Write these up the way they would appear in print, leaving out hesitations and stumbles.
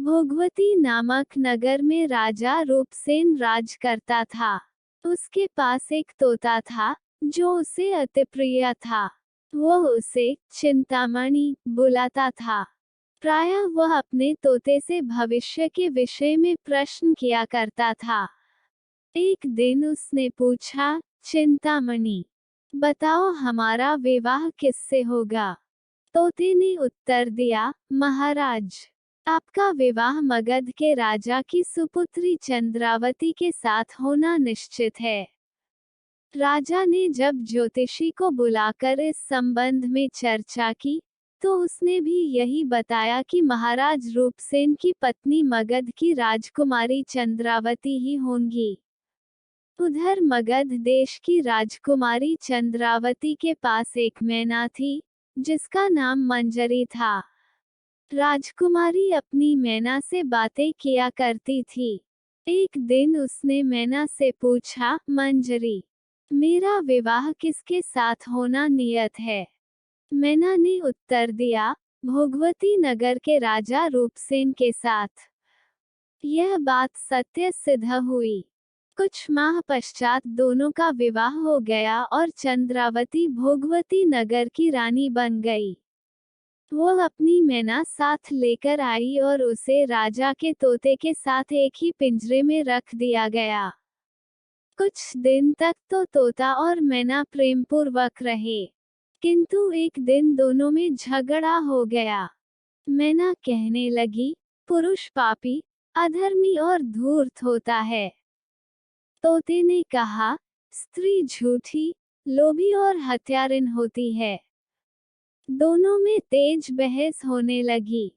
भोगवती नामक नगर में राजा रूपसेन राज करता था। उसके पास एक तोता था जो उसे अति प्रिय था। वह उसे चिंतामणि बुलाता था। प्रायः वह अपने तोते से भविष्य के विषय में प्रश्न किया करता था। एक दिन उसने पूछा, चिंतामणि, बताओ हमारा विवाह किससे होगा? तोते ने उत्तर दिया, महाराज, आपका विवाह मगध के राजा की सुपुत्री चंद्रावती के साथ होना निश्चित है। राजा ने जब ज्योतिषी को बुलाकर इस संबंध में चर्चा की, तो उसने भी यही बताया कि महाराज रूपसेन की पत्नी मगध की राजकुमारी चंद्रावती ही होंगी। उधर मगध देश की राजकुमारी चंद्रावती के पास एक मैना थी, जिसका नाम मंजरी था। राजकुमारी अपनी मैना से बातें किया करती थी। एक दिन उसने मैना से पूछा, मंजरी, मेरा विवाह किसके साथ होना नियत है? मैना ने उत्तर दिया, भोगवती नगर के राजा रूपसेन के साथ। यह बात सत्य सिद्ध हुई। कुछ माह पश्चात दोनों का विवाह हो गया और चंद्रावती भोगवती नगर की रानी बन गई। वो अपनी मैना साथ लेकर आई और उसे राजा के तोते के साथ एक ही पिंजरे में रख दिया गया। कुछ दिन तक तो तोता और मैना प्रेमपूर्वक रहे, किंतु एक दिन दोनों में झगड़ा हो गया। मैना कहने लगी, पुरुष पापी, अधर्मी और धूर्त होता है। तोते ने कहा, स्त्री झूठी, लोभी और हत्यारिन होती है। दोनों में तेज बहस होने लगी।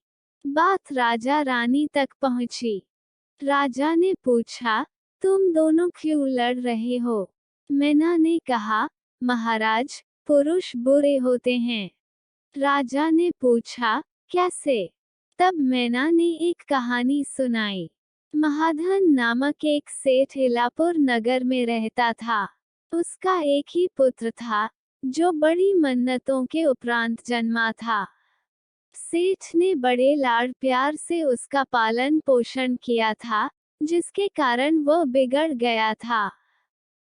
बात राजा रानी तक पहुंची। राजा ने पूछा, तुम दोनों क्यों लड़ रहे हो? मैना ने कहा, महाराज, पुरुष बुरे होते हैं। राजा ने पूछा, कैसे? तब मैना ने एक कहानी सुनाई। महाधन नामक एक सेठ इलापुर नगर में रहता था। उसका एक ही पुत्र था, जो बड़ी मन्नतों के उपरांत जन्मा था। सेठ ने बड़े लाड़ प्यार से उसका पालन पोषण किया था, जिसके कारण वह बिगड़ गया था।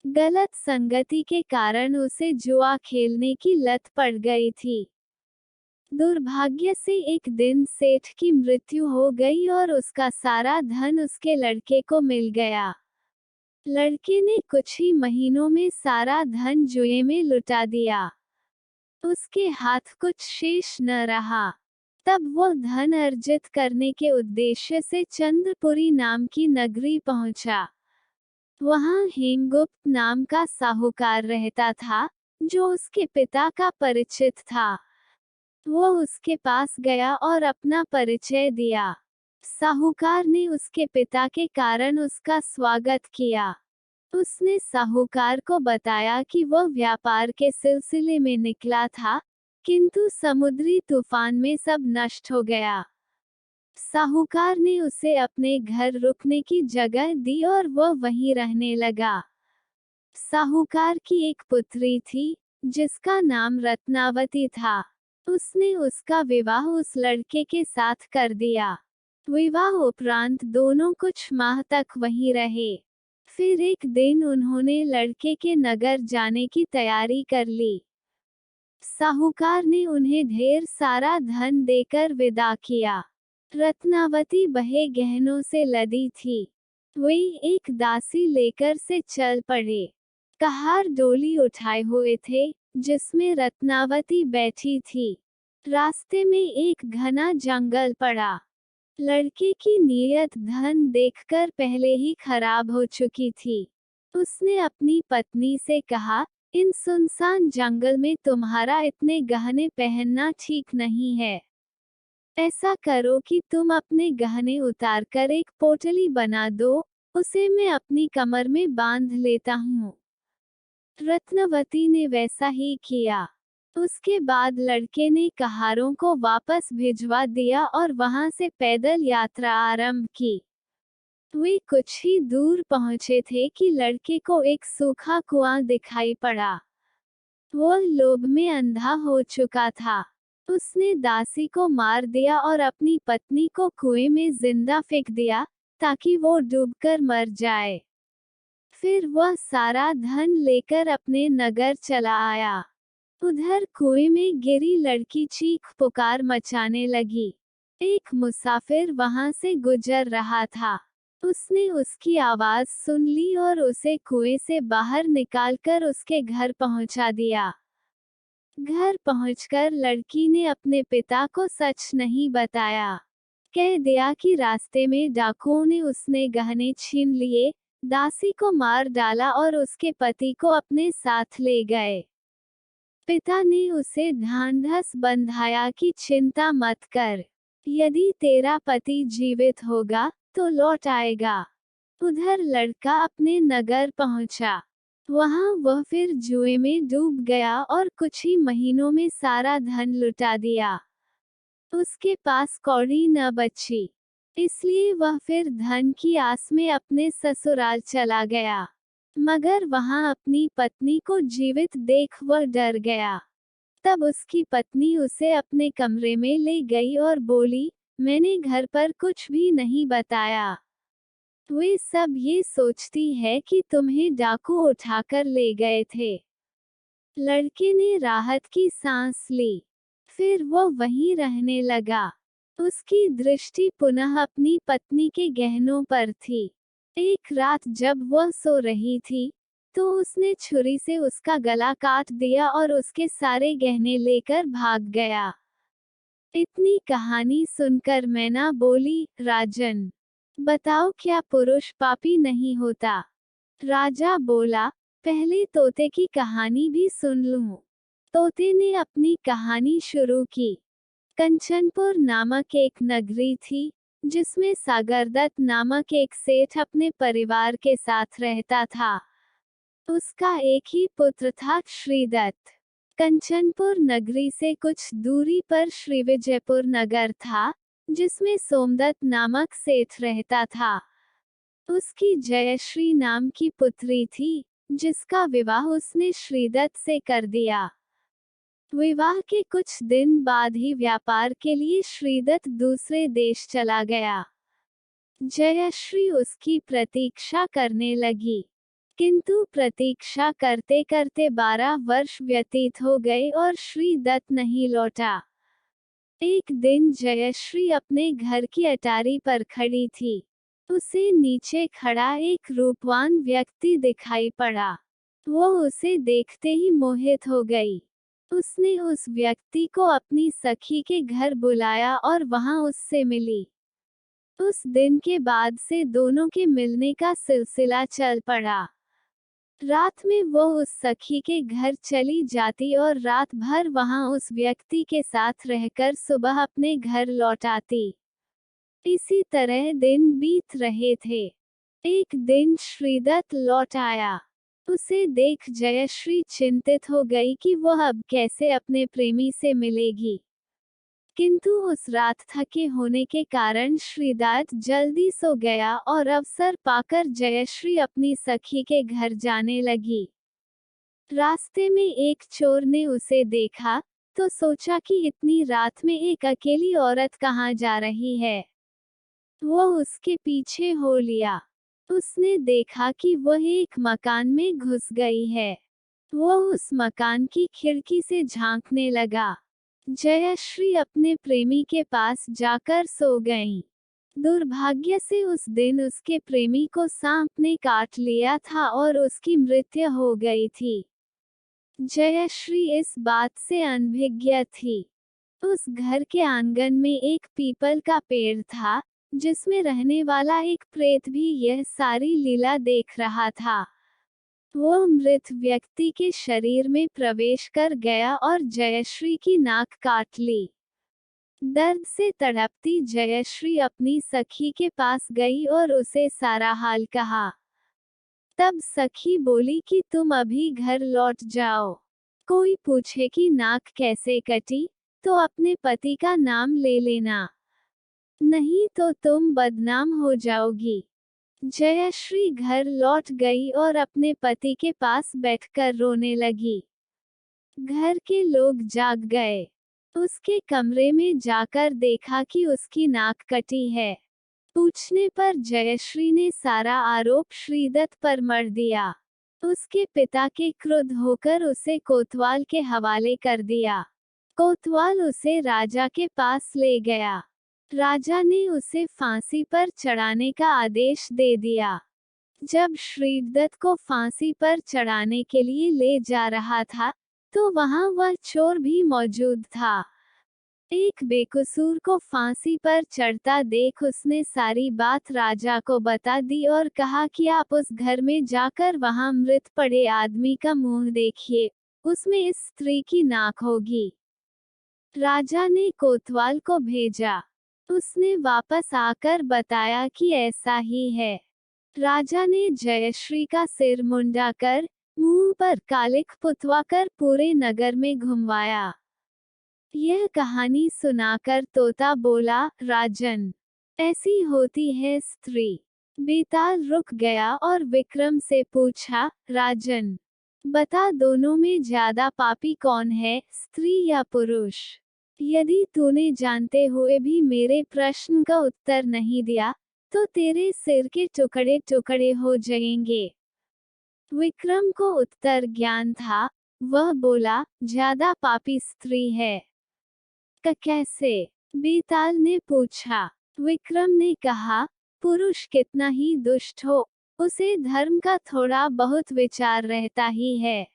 गलत संगति के कारण उसे जुआ खेलने की लत पड़ गई थी। दुर्भाग्य से एक दिन सेठ की मृत्यु हो गई और उसका सारा धन उसके लड़के को मिल गया। लड़के ने कुछ ही महीनों में सारा धन जुए में लुटा दिया। उसके हाथ कुछ शेष न रहा। तब वह धन अर्जित करने के उद्देश्य से चंद्रपुरी नाम की नगरी पहुंचा। वहां हेमगुप्त नाम का साहूकार रहता था, जो उसके पिता का परिचित था। वो उसके पास गया और अपना परिचय दिया। साहूकार ने उसके पिता के कारण उसका स्वागत किया। उसने साहूकार को बताया कि वह व्यापार के सिलसिले में निकला था, किंतु समुद्री तूफान में सब नष्ट हो गया। साहूकार ने उसे अपने घर रुकने की जगह दी और वह वहीं रहने लगा। साहूकार की एक पुत्री थी, जिसका नाम रत्नावती था। उसने उसका विवाह उस लड़के के साथ कर दिया। विवाह उपरांत दोनों कुछ माह तक वहीं रहे। फिर एक दिन उन्होंने लड़के के नगर जाने की तैयारी कर ली। साहूकार ने उन्हें ढेर सारा धन देकर विदा किया। रत्नावती बहे गहनों से लदी थी। वे एक दासी लेकर से चल पड़े। कहार डोली उठाए हुए थे, जिसमें रत्नावती बैठी थी। रास्ते में एक घना जंगल पड़ा। लड़के की नीयत धन देखकर पहले ही खराब हो चुकी थी। उसने अपनी पत्नी से कहा, इन सुनसान जंगल में तुम्हारा इतने गहने पहनना ठीक नहीं है। ऐसा करो कि तुम अपने गहने उतारकर एक पोटली बना दो, उसे मैं अपनी कमर में बांध लेता हूँ। रत्नवती ने वैसा ही किया। उसके बाद लड़के ने कहारों को वापस भिजवा दिया और वहां से पैदल यात्रा आरंभ की। वे कुछ ही दूर पहुंचे थे कि लड़के को एक सूखा कुआं दिखाई पड़ा। वो लोभ में अंधा हो चुका था। उसने दासी को मार दिया और अपनी पत्नी को कुएं में जिंदा फेंक दिया ताकि वो डूबकर मर जाए। फिर वह सारा धन लेकर अपने नगर चला आया। उधर कुएं में गिरी लड़की चीख पुकार मचाने लगी। एक मुसाफिर वहां से गुजर रहा था। उसने उसकी आवाज सुन ली और उसे कुएं से बाहर निकालकर उसके घर पहुंचा दिया। घर पहुंचकर लड़की ने अपने पिता को सच नहीं बताया। कह दिया कि रास्ते में डाकुओं ने उसने गहने छीन लिए, दासी को मार डाला और उसके पति को अपने साथ ले गए। पिता ने उसे ढांढस बंधाया कि चिंता मत कर, यदि तेरा पति जीवित होगा तो लौट आएगा। उधर लड़का अपने नगर पहुंचा। वहां वह फिर जुए में डूब गया और कुछ ही महीनों में सारा धन लुटा दिया। उसके पास कौड़ी न बची, इसलिए वह फिर धन की आस में अपने ससुराल चला गया। मगर वहां अपनी पत्नी को जीवित देख वह डर गया। तब उसकी पत्नी उसे अपने कमरे में ले गई और बोली, मैंने घर पर कुछ भी नहीं बताया। वे सब ये सोचती है कि तुम्हें डाकू उठाकर ले गए थे। लड़के ने राहत की सांस ली। फिर वो वहीं रहने लगा। उसकी दृष्टि पुनः अपनी पत्नी के गहनों पर थी। एक रात जब वह सो रही थी, तो उसने छुरी से उसका गला काट दिया और उसके सारे गहने लेकर भाग गया। इतनी कहानी सुनकर मैना बोली, राजन, बताओ क्या पुरुष पापी नहीं होता? राजा बोला, पहले तोते की कहानी भी सुन लूं। तोते ने अपनी कहानी शुरू की। कंचनपुर नामक एक नगरी थी, जिसमें सागरदत्त नामक एक सेठ अपने परिवार के साथ रहता था। उसका एक ही पुत्र था, श्रीदत्त। कंचनपुर नगरी से कुछ दूरी पर श्रीविजयपुर नगर था, जिसमें सोमदत्त नामक सेठ रहता था। उसकी जयश्री नाम की पुत्री थी, जिसका विवाह उसने श्रीदत्त से कर दिया। विवाह के कुछ दिन बाद ही व्यापार के लिए श्रीदत्त दूसरे देश चला गया। जयश्री उसकी प्रतीक्षा करने लगी, किंतु प्रतीक्षा करते करते 12 वर्ष व्यतीत हो गए और श्रीदत्त नहीं लौटा। एक दिन जयश्री अपने घर की अटारी पर खड़ी थी। उसे नीचे खड़ा एक रूपवान व्यक्ति दिखाई पड़ा। वो उसे देखते ही मोहित हो गई। उसने उस व्यक्ति को अपनी सखी के घर बुलाया और वहां उससे मिली। उस दिन के बाद से दोनों के मिलने का सिलसिला चल पड़ा। रात में वो उस सखी के घर चली जाती और रात भर वहां उस व्यक्ति के साथ रहकर सुबह अपने घर लौट आती। इसी तरह दिन बीत रहे थे। एक दिन श्रीदत्त लौट आया। उसे देख जयश्री चिंतित हो गई कि वह अब कैसे अपने प्रेमी से मिलेगी। किंतु उस रात थके होने के कारण श्रीदत्त जल्दी सो गया और अवसर पाकर जयश्री अपनी सखी के घर जाने लगी। रास्ते में एक चोर ने उसे देखा, तो सोचा कि इतनी रात में एक अकेली औरत कहाँ जा रही है। वो उसके पीछे हो लिया। उसने देखा कि वह एक मकान में घुस गई है। वो उस मकान की खिड़की से झांकने लगा। जयश्री अपने प्रेमी के पास जाकर सो गईं। दुर्भाग्य से उस दिन उसके प्रेमी को सांप ने काट लिया था और उसकी मृत्यु हो गई थी। जयश्री इस बात से अनभिज्ञ थी। उस घर के आंगन में एक पीपल का पेड़ था, जिसमें रहने वाला एक प्रेत भी यह सारी लीला देख रहा था। वो मृत व्यक्ति के शरीर में प्रवेश कर गया और जयश्री की नाक काट ली। दर्द से तड़पती जयश्री अपनी सखी के पास गई और उसे सारा हाल कहा। तब सखी बोली कि तुम अभी घर लौट जाओ। कोई पूछे कि नाक कैसे कटी, तो अपने पति का नाम ले लेना, नहीं तो तुम बदनाम हो जाओगी। जयश्री घर लौट गई और अपने पति के पास बैठकर रोने लगी। घर के लोग जाग गए। उसके कमरे में जाकर देखा कि उसकी नाक कटी है। पूछने पर जयश्री ने सारा आरोप श्रीदत्त पर मढ़ दिया। उसके पिता के क्रुद्ध होकर उसे कोतवाल के हवाले कर दिया। कोतवाल उसे राजा के पास ले गया। राजा ने उसे फांसी पर चढ़ाने का आदेश दे दिया। जब श्रीदत्त को फांसी पर चढ़ाने के लिए ले जा रहा था, तो वहां वह चोर भी मौजूद था। एक बेकसूर को फांसी पर चढ़ता देख उसने सारी बात राजा को बता दी और कहा कि आप उस घर में जाकर वहां मृत पड़े आदमी का मुंह देखिए, उसमें इस स्त्री की नाक होगी। राजा ने कोतवाल को भेजा। उसने वापस आकर बताया कि ऐसा ही है। राजा ने जयश्री का सिर मुंडाकर, मुंह पर कालिख पुतवाकर पूरे नगर में घुमवाया। यह कहानी सुनाकर तोता बोला, राजन, ऐसी होती है स्त्री। बेताल रुक गया और विक्रम से पूछा, राजन, बता दोनों में ज्यादा पापी कौन है, स्त्री या पुरुष? यदि तूने जानते हुए भी मेरे प्रश्न का उत्तर नहीं दिया, तो तेरे सिर के टुकड़े टुकड़े हो जाएंगे। विक्रम को उत्तर ज्ञान था। वह बोला, ज्यादा पापी स्त्री है। कैसे? बेताल ने पूछा। विक्रम ने कहा, पुरुष कितना ही दुष्ट हो, उसे धर्म का थोड़ा बहुत विचार रहता ही है,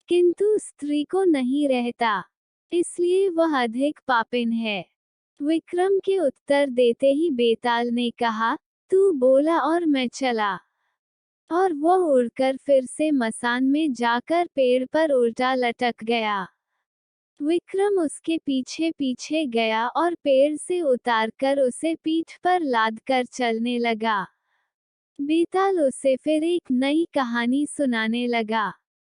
किंतु स्त्री को नहीं रहता, इसलिए वह अधिक पापिन है। विक्रम के उत्तर देते ही बेताल ने कहा, तू बोला और मैं चला। और वह उड़कर फिर से मसान में जाकर पेड़ पर उल्टा लटक गया। विक्रम उसके पीछे पीछे गया और पेड़ से उतारकर उसे पीठ पर लादकर चलने लगा। बेताल उसे फिर एक नई कहानी सुनाने लगा।